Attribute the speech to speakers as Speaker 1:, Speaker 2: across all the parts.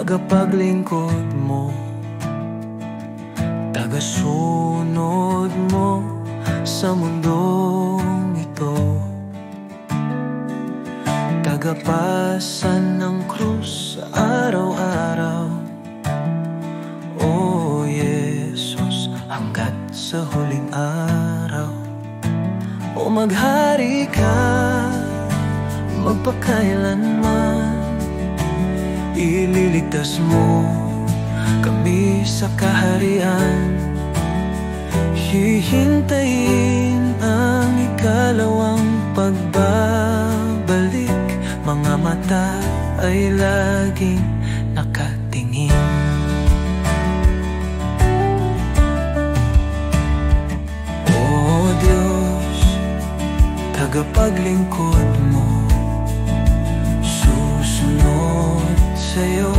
Speaker 1: tagapaglingkod mo, tagasunod mo sa mundong ito, tagapasan ng krus sa araw-araw. O Jesus, hanggat sa huling araw. O maghari ka magpakailanman, ililigtas mo kami sa kaharian. Hihintayin ang ikalawang pagbabalik, mga mata ay laging nakatingin. O Diyos, tagapaglingkod mo, susunod sa'yo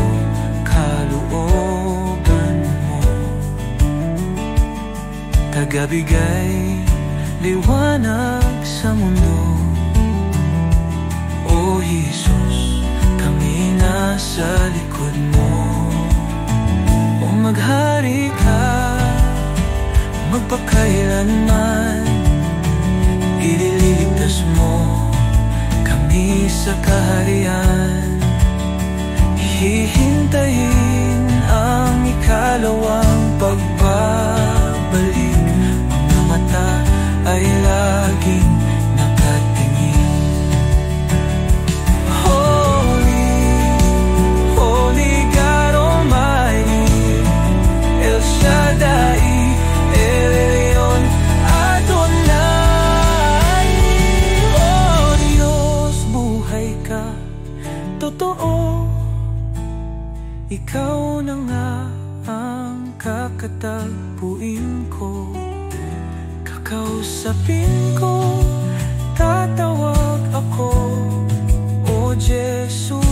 Speaker 1: kalooban mo, tagabigay liwanag sa mundo. O Jesus, kami nasa likod mo. O maghari ka magpakailanman, ililigtas mo kami sa kaharian. Hihintayin ang ikalawang pagbabalik, mga mata ay laging nakatingin. Holy, Holy God Almighty, El Shaddai, El Elyon, Adonai. O Diyos, buhay ka, totoo, ikaw na nga ang kakatagpuin ko. Kakausapin ko, tatawag ako, O Jesus.